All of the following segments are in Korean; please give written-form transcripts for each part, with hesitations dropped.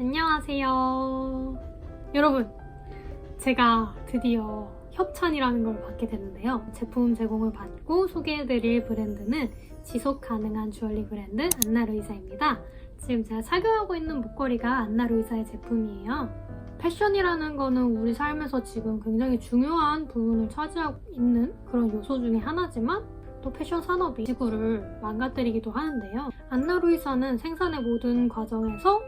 안녕하세요. 여러분, 제가 드디어 협찬이라는 걸 받게 됐는데요. 제품 제공을 받고 소개해드릴 브랜드는 지속가능한 주얼리 브랜드 안나루이사입니다. 지금 제가 착용하고 있는 목걸이가 안나루이사의 제품이에요. 패션이라는 거는 우리 삶에서 지금 굉장히 중요한 부분을 차지하고 있는 그런 요소 중에 하나지만 또 패션 산업이 지구를 망가뜨리기도 하는데요. 안나루이사는 생산의 모든 과정에서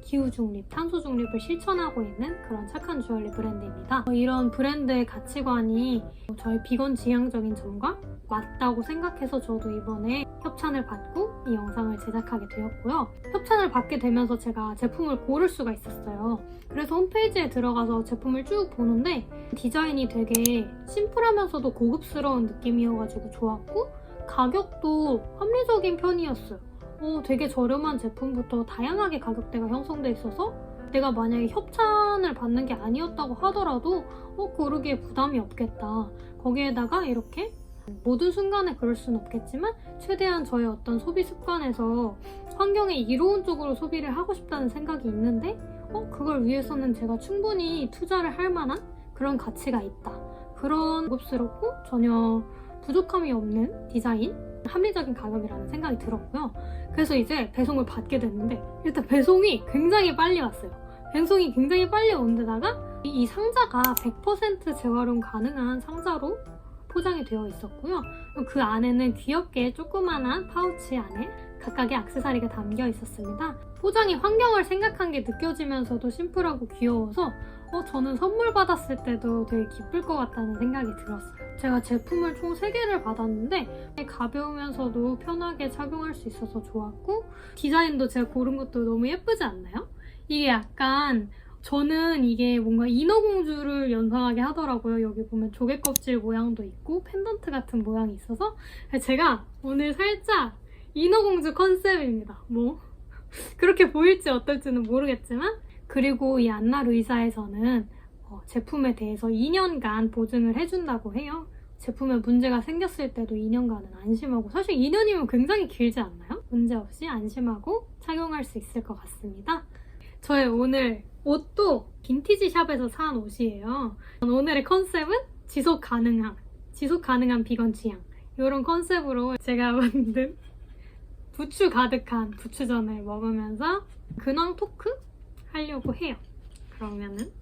기후 중립, 탄소 중립을 실천하고 있는 그런 착한 주얼리 브랜드입니다. 이런 브랜드의 가치관이 저의 비건 지향적인 점과 맞다고 생각해서 저도 이번에 협찬을 받고 이 영상을 제작하게 되었고요. 협찬을 받게 되면서 제가 제품을 고를 수가 있었어요. 그래서 홈페이지에 들어가서 제품을 쭉 보는데 디자인이 되게 심플하면서도 고급스러운 느낌이어가지고 좋았고 가격도 합리적인 편이었어요. 되게 저렴한 제품부터 다양하게 가격대가 형성돼 있어서 내가 만약에 협찬을 받는 게 아니었다고 하더라도 고르기에 부담이 없겠다. 거기에다가 이렇게 모든 순간에 그럴 수는 없겠지만 최대한 저의 어떤 소비 습관에서 환경에 이로운 쪽으로 소비를 하고 싶다는 생각이 있는데 그걸 위해서는 제가 충분히 투자를 할 만한 그런 가치가 있다. 그런 고급스럽고 전혀 부족함이 없는 디자인, 합리적인 가격이라는 생각이 들었고요. 그래서 이제 배송을 받게 됐는데 일단 배송이 굉장히 빨리 왔어요. 배송이 굉장히 빨리 온 데다가 이 상자가 100% 재활용 가능한 상자로 포장이 되어 있었고요. 그 안에는 귀엽게 조그만한 파우치 안에 각각의 액세서리가 담겨 있었습니다. 포장이 환경을 생각한 게 느껴지면서도 심플하고 귀여워서 저는 선물 받았을 때도 되게 기쁠 것 같다는 생각이 들었어요. 제가 제품을 총 3개를 받았는데 가벼우면서도 편하게 착용할 수 있어서 좋았고 디자인도 제가 고른 것도 너무 예쁘지 않나요? 이게 약간 저는 이게 뭔가 인어공주를 연상하게 하더라고요. 여기 보면 조개 껍질 모양도 있고 펜던트 같은 모양이 있어서 제가 오늘 살짝 인어공주 컨셉입니다. 뭐 그렇게 보일지 어떨지는 모르겠지만 그리고 이 안나루이사에서는 제품에 대해서 2년간 보증을 해준다고 해요. 제품에 문제가 생겼을 때도 2년간은 안심하고 사실 2년이면 굉장히 길지 않나요? 문제없이 안심하고 착용할 수 있을 것 같습니다. 저의 오늘 옷도 빈티지 샵에서 산 옷이에요. 오늘의 컨셉은 지속 가능한 비건 취향 이런 컨셉으로 제가 만든 부추 가득한 부추전을 먹으면서 근황 토크 하려고 해요. 그러면은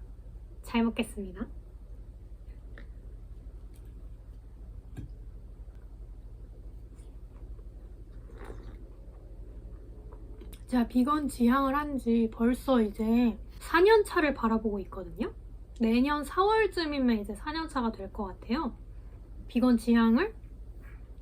잘 먹겠습니다. 제가 비건 지향을 한 지 벌써 이제 4년 차를 바라보고 있거든요. 내년 4월쯤이면 이제 4년 차가 될 것 같아요. 비건 지향을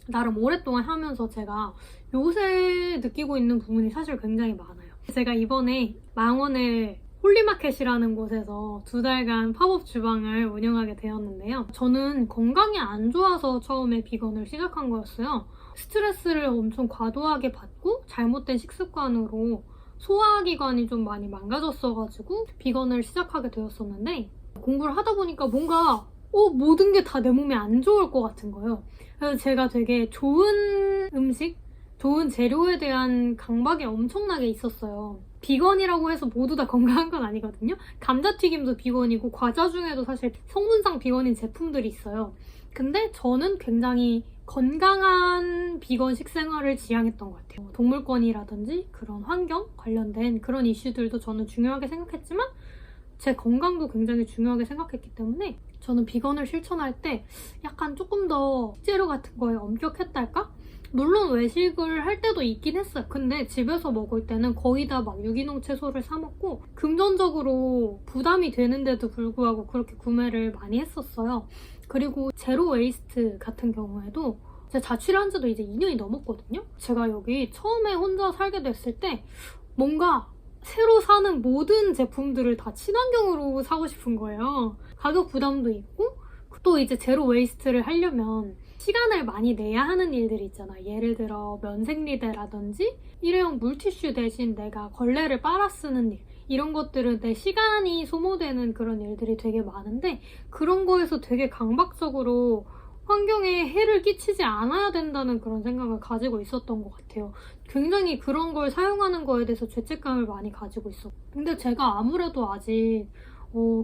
나름 오랫동안 하면서 제가 요새 느끼고 있는 부분이 사실 굉장히 많아요. 제가 이번에 망원의 홀리마켓이라는 곳에서 2달간 팝업 주방을 운영하게 되었는데요. 저는 건강이 안 좋아서 처음에 비건을 시작한 거였어요. 스트레스를 엄청 과도하게 받고 잘못된 식습관으로 소화기관이 좀 많이 망가졌어가지고 비건을 시작하게 되었었는데 공부를 하다 보니까 뭔가 모든 게 다 내 몸에 안 좋을 것 같은 거예요. 그래서 제가 되게 좋은 음식, 좋은 재료에 대한 강박이 엄청나게 있었어요. 비건이라고 해서 모두 다 건강한 건 아니거든요. 감자튀김도 비건이고 과자 중에도 사실 성분상 비건인 제품들이 있어요. 근데 저는 굉장히 건강한 비건 식생활을 지향했던 것 같아요. 동물권이라든지 그런 환경 관련된 그런 이슈들도 저는 중요하게 생각했지만 제 건강도 굉장히 중요하게 생각했기 때문에 저는 비건을 실천할 때 약간 조금 더 식재료 같은 거에 엄격했달까? 물론 외식을 할 때도 있긴 했어요. 근데 집에서 먹을 때는 거의 다 막 유기농 채소를 사 먹고 금전적으로 부담이 되는데도 불구하고 그렇게 구매를 많이 했었어요. 그리고 제로 웨이스트 같은 경우에도 제가 자취를 한 지도 이제 2년이 넘었거든요. 제가 여기 처음에 혼자 살게 됐을 때 뭔가 새로 사는 모든 제품들을 다 친환경으로 사고 싶은 거예요. 가격 부담도 있고 또 이제 제로 웨이스트를 하려면 시간을 많이 내야 하는 일들이 있잖아. 예를 들어 면생리대라든지 일회용 물티슈 대신 내가 걸레를 빨아 쓰는 일 이런 것들은 내 시간이 소모되는 그런 일들이 되게 많은데 그런 거에서 되게 강박적으로 환경에 해를 끼치지 않아야 된다는 그런 생각을 가지고 있었던 것 같아요. 굉장히 그런 걸 사용하는 거에 대해서 죄책감을 많이 가지고 있었고. 근데 제가 아무래도 아직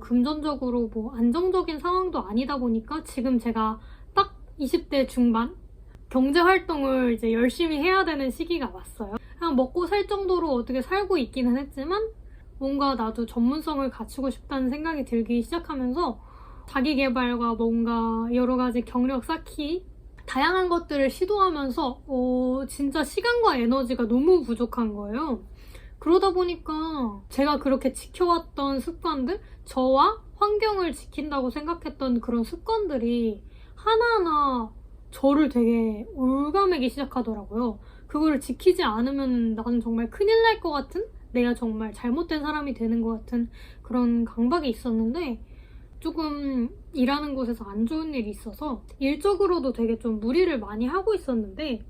금전적으로 뭐 안정적인 상황도 아니다 보니까 지금 제가 딱 20대 중반 경제활동을 이제 열심히 해야 되는 시기가 왔어요. 그냥 먹고 살 정도로 어떻게 살고 있기는 했지만 뭔가 나도 전문성을 갖추고 싶다는 생각이 들기 시작하면서 자기 개발과 뭔가 여러 가지 경력 쌓기 다양한 것들을 시도하면서 진짜 시간과 에너지가 너무 부족한 거예요. 그러다 보니까 제가 그렇게 지켜왔던 습관들, 저와 환경을 지킨다고 생각했던 그런 습관들이 하나하나 저를 되게 올가매기 시작하더라고요. 그거를 지키지 않으면 나는 정말 큰일 날 것 같은, 내가 정말 잘못된 사람이 되는 것 같은 그런 강박이 있었는데, 조금 일하는 곳에서 안 좋은 일이 있어서 일적으로도 되게 좀 무리를 많이 하고 있었는데,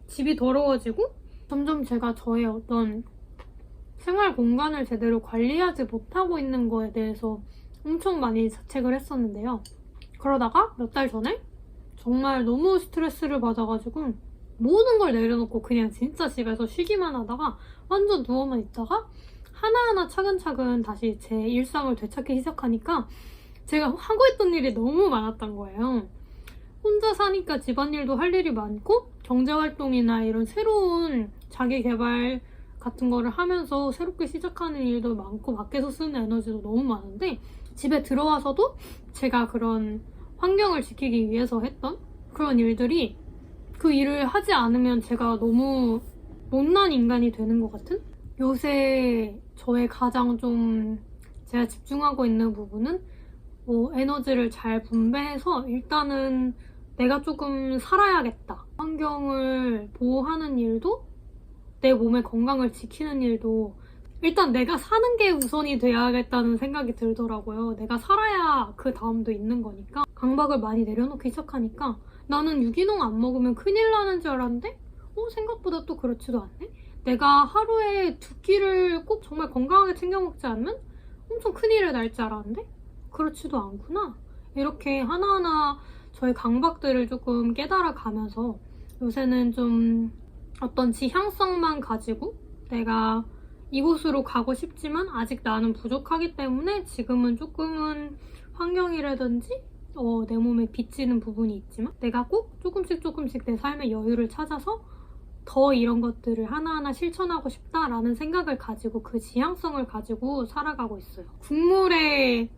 집이 더러워지고 점점 제가 저의 어떤 생활 공간을 제대로 관리하지 못하고 있는 거에 대해서 엄청 많이 자책을 했었는데요. 그러다가 몇 달 전에 정말 너무 스트레스를 받아가지고 모든 걸 내려놓고 그냥 진짜 집에서 쉬기만 하다가 완전 누워만 있다가 하나하나 차근차근 다시 제 일상을 되찾기 시작하니까 제가 하고 있던 일이 너무 많았던 거예요. 혼자 사니까 집안일도 할 일이 많고 경제활동이나 이런 새로운 자기 개발 같은 거를 하면서 새롭게 시작하는 일도 많고 밖에서 쓰는 에너지도 너무 많은데, 집에 들어와서도 제가 그런 환경을 지키기 위해서 했던 그런 일들이, 그 일을 하지 않으면 제가 너무 못난 인간이 되는 것 같은? 요새 저의 가장 좀 제가 집중하고 있는 부분은 에너지를 잘 분배해서 일단은 내가 조금 살아야겠다. 환경을 보호하는 일도, 내 몸의 건강을 지키는 일도 일단 내가 사는 게 우선이 돼야겠다는 생각이 들더라고요. 내가 살아야 그 다음도 있는 거니까. 강박을 많이 내려놓기 시작하니까 나는 유기농 안 먹으면 큰일 나는 줄 알았는데 생각보다 또 그렇지도 않네? 내가 하루에 2끼를 꼭 정말 건강하게 챙겨 먹지 않으면 엄청 큰일을 날 줄 알았는데 그렇지도 않구나. 이렇게 하나하나 저의 강박들을 조금 깨달아가면서 요새는 좀 어떤 지향성만 가지고 내가 이곳으로 가고 싶지만 아직 나는 부족하기 때문에 지금은 조금은 환경이라든지 내 몸에 비치는 부분이 있지만 내가 꼭 조금씩 내 삶의 여유를 찾아서 더 이런 것들을 하나하나 실천하고 싶다라는 생각을 가지고 그 지향성을 가지고 살아가고 있어요. 국물에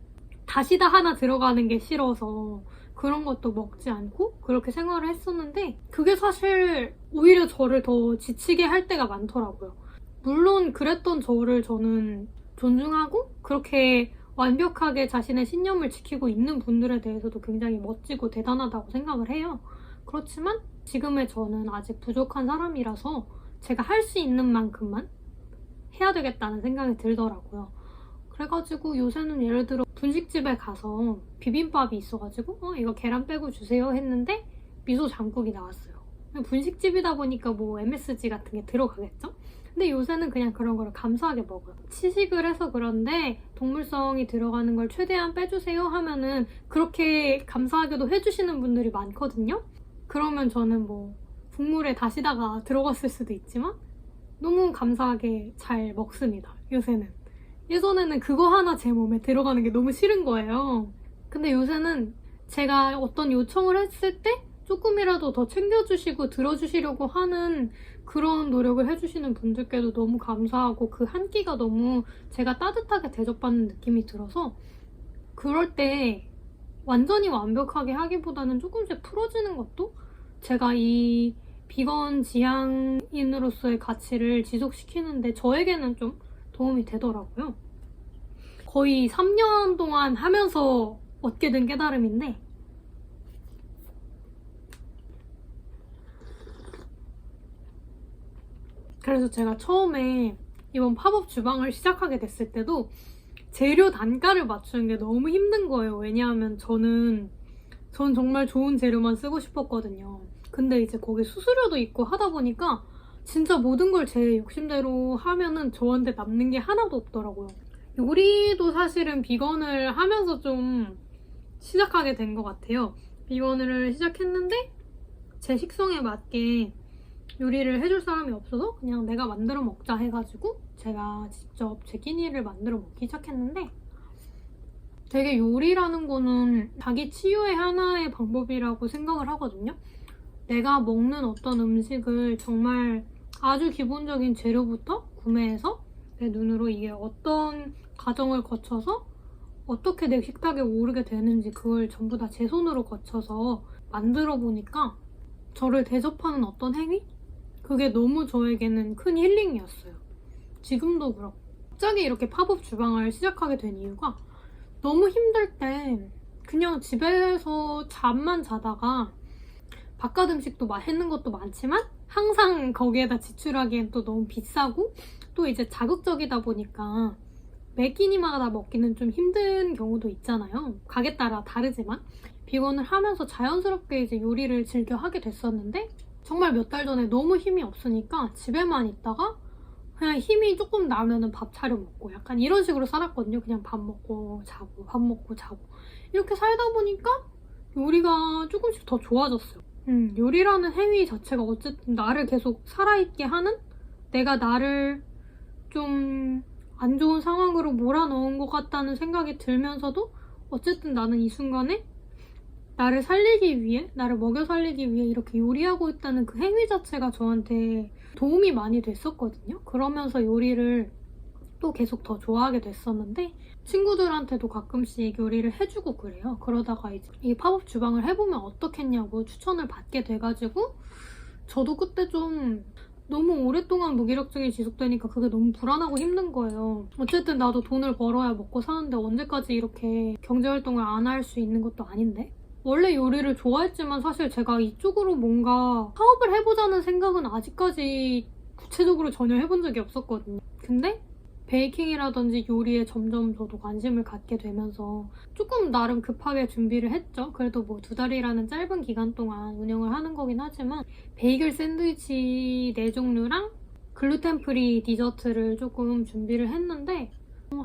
다시다 하나 들어가는 게 싫어서 그런 것도 먹지 않고 그렇게 생활을 했었는데, 그게 사실 오히려 저를 더 지치게 할 때가 많더라고요. 물론 그랬던 저를 저는 존중하고 그렇게 완벽하게 자신의 신념을 지키고 있는 분들에 대해서도 굉장히 멋지고 대단하다고 생각을 해요. 그렇지만 지금의 저는 아직 부족한 사람이라서 제가 할 수 있는 만큼만 해야 되겠다는 생각이 들더라고요. 그래가지고 요새는 예를 들어 분식집에 가서 비빔밥이 있어가지고 이거 계란 빼고 주세요 했는데 미소 장국이 나왔어요. 분식집이다 보니까 뭐 MSG 같은 게 들어가겠죠? 근데 요새는 그냥 그런 거를 감사하게 먹어요. 치식을 해서 그런데 동물성이 들어가는 걸 최대한 빼주세요 하면은 그렇게 감사하게도 해주시는 분들이 많거든요? 그러면 저는 뭐 국물에 다시다가 들어갔을 수도 있지만 너무 감사하게 잘 먹습니다, 요새는. 예전에는 그거 하나 제 몸에 들어가는 게 너무 싫은 거예요. 근데 요새는 제가 어떤 요청을 했을 때 조금이라도 더 챙겨주시고 들어주시려고 하는 그런 노력을 해주시는 분들께도 너무 감사하고 그 한 끼가 너무 제가 따뜻하게 대접받는 느낌이 들어서 그럴 때 완전히 완벽하게 하기보다는 조금씩 풀어지는 것도 제가 이 비건 지향인으로서의 가치를 지속시키는데 저에게는 좀 도움이 되더라고요. 거의 3년 동안 하면서 얻게 된 깨달음인데, 그래서 제가 처음에 이번 팝업 주방을 시작하게 됐을 때도 재료 단가를 맞추는 게 너무 힘든 거예요. 왜냐하면 전 정말 좋은 재료만 쓰고 싶었거든요. 근데 이제 거기 수수료도 있고 하다 보니까 진짜 모든 걸 제 욕심대로 하면은 저한테 남는 게 하나도 없더라고요. 요리도 사실은 비건을 하면서 좀 시작하게 된 것 같아요. 비건을 시작했는데 제 식성에 맞게 요리를 해줄 사람이 없어서 그냥 내가 만들어 먹자 해가지고 제가 직접 제 끼니를 만들어 먹기 시작했는데 되게 요리라는 거는 자기 치유의 하나의 방법이라고 생각을 하거든요. 내가 먹는 어떤 음식을 정말 아주 기본적인 재료부터 구매해서 내 눈으로 이게 어떤 과정을 거쳐서 어떻게 내 식탁에 오르게 되는지 그걸 전부 다 제 손으로 거쳐서 만들어 보니까 저를 대접하는 어떤 행위? 그게 너무 저에게는 큰 힐링이었어요. 지금도 그렇고. 갑자기 이렇게 팝업 주방을 시작하게 된 이유가 너무 힘들 때 그냥 집에서 잠만 자다가 바깥 음식도 맛있는 것도 많지만 항상 거기에다 지출하기엔 또 너무 비싸고 또 이제 자극적이다 보니까 매 끼니마다 먹기는 좀 힘든 경우도 있잖아요. 가게 따라 다르지만 비건을 하면서 자연스럽게 이제 요리를 즐겨 하게 됐었는데 정말 몇 달 전에 너무 힘이 없으니까 집에만 있다가 그냥 힘이 조금 나면은 밥 차려 먹고 약간 이런 식으로 살았거든요. 그냥 밥 먹고 자고 밥 먹고 자고 이렇게 살다 보니까 요리가 조금씩 더 좋아졌어요. 요리라는 행위 자체가 어쨌든 나를 계속 살아있게 하는 내가 나를 좀 안 좋은 상황으로 몰아넣은 것 같다는 생각이 들면서도 어쨌든 나는 이 순간에 나를 살리기 위해, 나를 먹여 살리기 위해 이렇게 요리하고 있다는 그 행위 자체가 저한테 도움이 많이 됐었거든요. 그러면서 요리를 또 계속 더 좋아하게 됐었는데 친구들한테도 가끔씩 요리를 해주고 그래요. 그러다가 이제 이 팝업 주방을 해보면 어떻겠냐고 추천을 받게 돼가지고 저도 그때 좀 너무 오랫동안 무기력증이 지속되니까 그게 너무 불안하고 힘든 거예요. 어쨌든 나도 돈을 벌어야 먹고 사는데 언제까지 이렇게 경제활동을 안 할 수 있는 것도 아닌데? 원래 요리를 좋아했지만 사실 제가 이쪽으로 뭔가 사업을 해보자는 생각은 아직까지 구체적으로 전혀 해본 적이 없었거든요. 근데 베이킹이라든지 요리에 점점 저도 관심을 갖게 되면서 조금 나름 급하게 준비를 했죠. 그래도 뭐 2달이라는 짧은 기간 동안 운영을 하는 거긴 하지만 베이글 샌드위치 4종류랑 글루텐 프리 디저트를 조금 준비를 했는데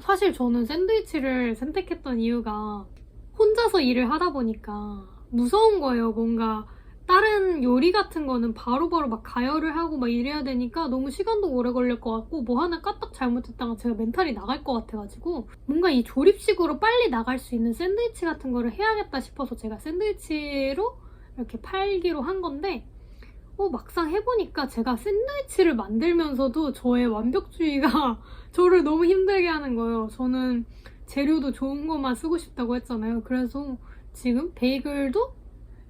사실 저는 샌드위치를 선택했던 이유가 혼자서 일을 하다 보니까 무서운 거예요. 뭔가 다른 요리 같은 거는 바로바로 막 가열을 하고 막 이래야 되니까 너무 시간도 오래 걸릴 것 같고 뭐 하나 까딱 잘못했다가 제가 멘탈이 나갈 것 같아가지고 뭔가 이 조립식으로 빨리 나갈 수 있는 샌드위치 같은 거를 해야겠다 싶어서 제가 샌드위치로 이렇게 팔기로 한 건데 막상 해보니까 제가 샌드위치를 만들면서도 저의 완벽주의가 저를 너무 힘들게 하는 거예요. 저는 재료도 좋은 것만 쓰고 싶다고 했잖아요. 그래서 지금 베이글도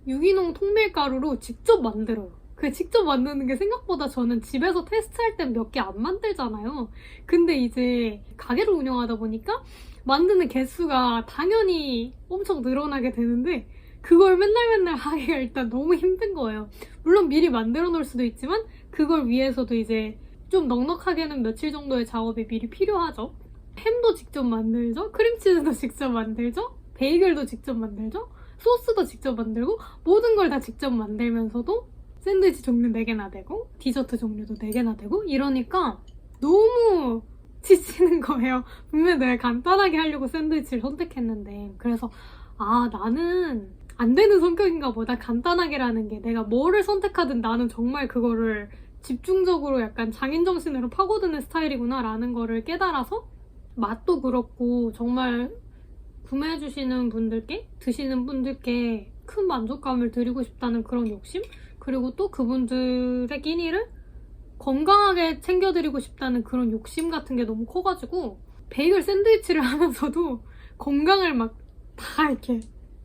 유기농 통밀가루로 직접 만들어요. 그 직접 만드는 게 생각보다 저는 집에서 테스트할 땐 몇 개 안 만들잖아요. 근데 이제 가게를 운영하다 보니까 만드는 개수가 당연히 엄청 늘어나게 되는데 그걸 맨날 하기가 일단 너무 힘든 거예요. 물론 미리 만들어 놓을 수도 있지만 그걸 위해서도 이제 좀 넉넉하게는 며칠 정도의 작업이 미리 필요하죠. 햄도 직접 만들죠. 크림치즈도 직접 만들죠. 베이글도 직접 만들죠. 소스도 직접 만들고 모든 걸 다 직접 만들면서도 샌드위치 종류 4개나 되고 디저트 종류도 4개나 되고 이러니까 너무 지치는 거예요. 분명히 내가 간단하게 하려고 샌드위치를 선택했는데 그래서 나는 안 되는 성격인가 보다. 간단하게라는 게 내가 뭐를 선택하든 나는 정말 그거를 집중적으로 약간 장인정신으로 파고드는 스타일이구나 라는 거를 깨달아서 맛도 그렇고 정말 구매해주시는 분들께, 드시는 분들께 큰 만족감을 드리고 싶다는 그런 욕심? 그리고 또 그분들의 끼니를 건강하게 챙겨드리고 싶다는 그런 욕심 같은 게 너무 커가지고 베이글 샌드위치를 하면서도 건강을 막 다 이렇게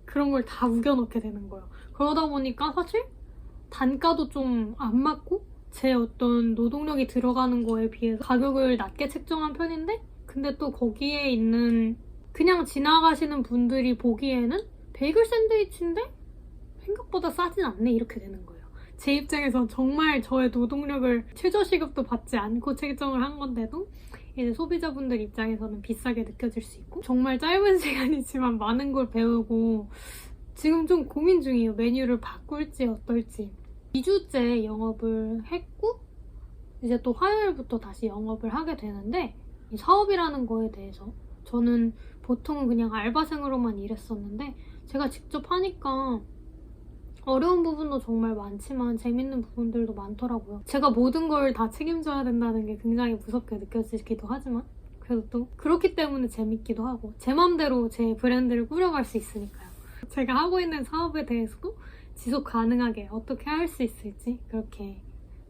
그런 걸 다 우겨넣게 되는 거예요. 그러다 보니까 사실 단가도 좀 안 맞고 제 어떤 노동력이 들어가는 거에 비해서 가격을 낮게 책정한 편인데 근데 또 거기에 있는 그냥 지나가시는 분들이 보기에는 베이글 샌드위치인데 생각보다 싸진 않네 이렇게 되는 거예요. 제 입장에선 정말 저의 노동력을 최저시급도 받지 않고 책정을 한 건데도 이제 소비자분들 입장에서는 비싸게 느껴질 수 있고 정말 짧은 시간이지만 많은 걸 배우고 지금 좀 고민 중이에요. 메뉴를 바꿀지 어떨지. 2주째 영업을 했고 이제 또 화요일부터 다시 영업을 하게 되는데 이 사업이라는 거에 대해서 저는 보통은 그냥 알바생으로만 일했었는데 제가 직접 하니까 어려운 부분도 정말 많지만 재밌는 부분들도 많더라고요. 제가 모든 걸 다 책임져야 된다는 게 굉장히 무섭게 느껴지기도 하지만 그래도 또 그렇기 때문에 재밌기도 하고 제 맘대로 제 브랜드를 꾸려갈 수 있으니까요. 제가 하고 있는 사업에 대해서도 지속 가능하게 어떻게 할 수 있을지 그렇게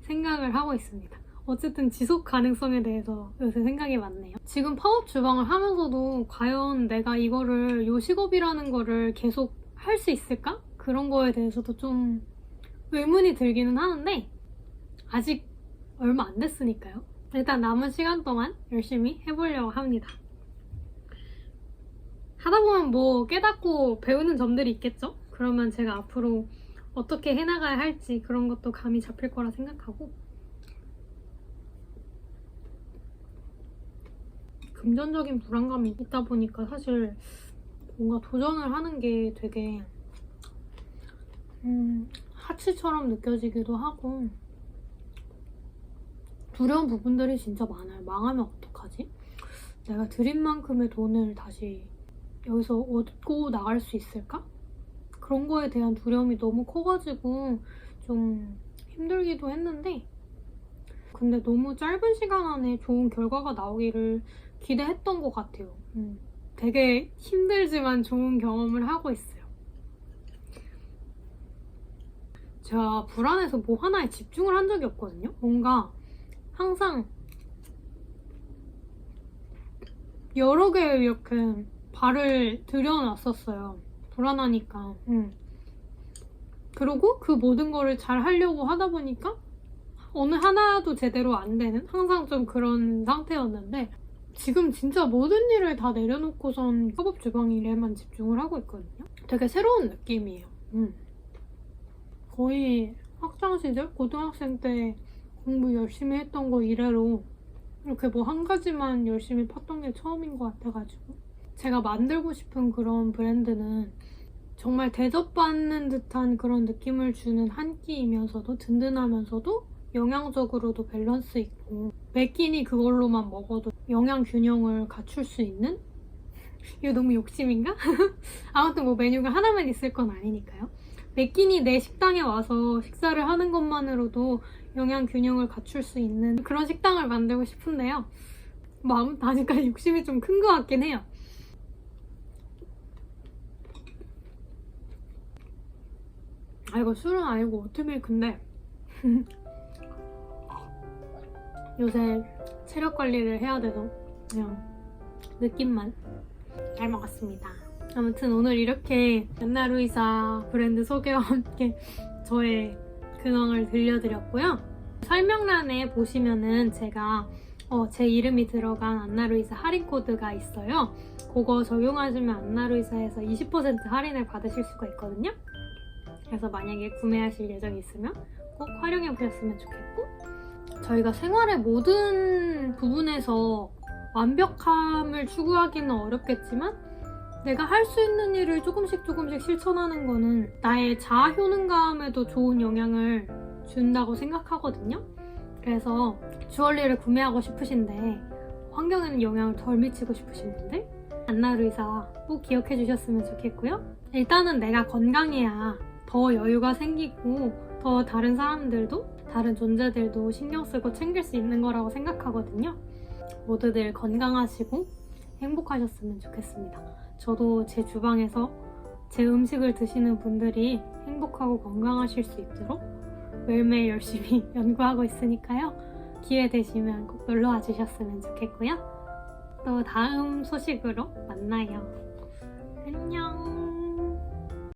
생각을 하고 있습니다. 어쨌든 지속 가능성에 대해서 요새 생각이 많네요. 지금 팝업 주방을 하면서도 과연 내가 이거를 요식업이라는 거를 계속 할 수 있을까? 그런 거에 대해서도 좀 의문이 들기는 하는데 아직 얼마 안 됐으니까요. 일단 남은 시간 동안 열심히 해보려고 합니다. 하다 보면 뭐 깨닫고 배우는 점들이 있겠죠? 그러면 제가 앞으로 어떻게 해나가야 할지 그런 것도 감이 잡힐 거라 생각하고 금전적인 불안감이 있다 보니까 사실 뭔가 도전을 하는 게 되게 하치처럼 느껴지기도 하고 두려운 부분들이 진짜 많아요. 망하면 어떡하지? 내가 들인 만큼의 돈을 다시 여기서 얻고 나갈 수 있을까? 그런 거에 대한 두려움이 너무 커가지고 좀 힘들기도 했는데 근데 너무 짧은 시간 안에 좋은 결과가 나오기를 기대했던 것 같아요. 되게 힘들지만 좋은 경험을 하고 있어요. 제가 불안해서 뭐 하나에 집중을 한 적이 없거든요. 뭔가 항상 여러 개 이렇게 발을 들여놨었어요. 불안하니까. 그리고 그 모든 거를 잘 하려고 하다 보니까 어느 하나도 제대로 안 되는 항상 좀 그런 상태였는데 지금 진짜 모든 일을 다 내려놓고선 협업 주방 일에만 집중을 하고 있거든요. 되게 새로운 느낌이에요. 거의 학창시절, 고등학생 때 공부 열심히 했던 거 이래로 이렇게 뭐 한 가지만 열심히 팠던 게 처음인 것 같아가지고 제가 만들고 싶은 그런 브랜드는 정말 대접받는 듯한 그런 느낌을 주는 한 끼이면서도 든든하면서도 영양적으로도 밸런스 있고 매 끼니 그걸로만 먹어도 영양 균형을 갖출 수 있는? 이거 너무 욕심인가? 아무튼 뭐 메뉴가 하나만 있을 건 아니니까요. 매 끼니 내 식당에 와서 식사를 하는 것만으로도 영양 균형을 갖출 수 있는 그런 식당을 만들고 싶은데요. 뭐 아무튼 아직까지 욕심이 좀 큰 것 같긴 해요. 아 이거 술은 아니고 오트밀크인데 요새 체력 관리를 해야 돼서 그냥 느낌만 잘 먹었습니다. 아무튼 오늘 이렇게 안나루이사 브랜드 소개와 함께 저의 근황을 들려드렸고요. 설명란에 보시면은 제가 제 이름이 들어간 안나루이사 할인 코드가 있어요. 그거 적용하시면 안나루이사에서 20% 할인을 받으실 수가 있거든요. 그래서 만약에 구매하실 예정이 있으면 꼭 활용해 보셨으면 좋겠고 저희가 생활의 모든 부분에서 완벽함을 추구하기는 어렵겠지만 내가 할 수 있는 일을 조금씩 실천하는 거는 나의 자아 효능감에도 좋은 영향을 준다고 생각하거든요. 그래서 주얼리를 구매하고 싶으신데 환경에는 영향을 덜 미치고 싶으신 분들 안나루이사 꼭 기억해 주셨으면 좋겠고요. 일단은 내가 건강해야 더 여유가 생기고 더 다른 사람들도 다른 존재들도 신경 쓰고 챙길 수 있는 거라고 생각하거든요. 모두들 건강하시고 행복하셨으면 좋겠습니다. 저도 제 주방에서 제 음식을 드시는 분들이 행복하고 건강하실 수 있도록 매일매일 열심히 연구하고 있으니까요. 기회 되시면 꼭 놀러와 주셨으면 좋겠고요. 또 다음 소식으로 만나요. 안녕.